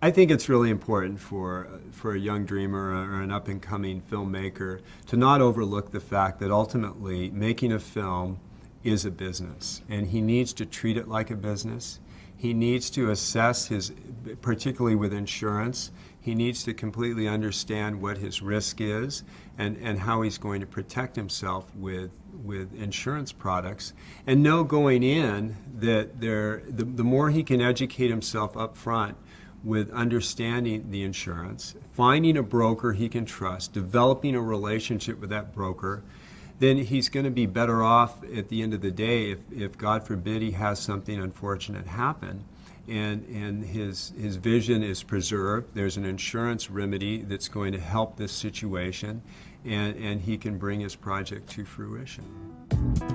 I think it's really important for a young dreamer or an up-and-coming filmmaker to not overlook the fact that ultimately making a film is a business, and he needs to treat it like a business. He needs to assess his, particularly with insurance, he needs to completely understand what his risk is and how he's going to protect himself with insurance products, and know going in that the more he can educate himself up front with understanding the insurance, finding a broker he can trust, developing a relationship with that broker, then he's going to be better off at the end of the day if God forbid he has something unfortunate happen and his vision is preserved. There's an insurance remedy that's going to help this situation, and he can bring his project to fruition.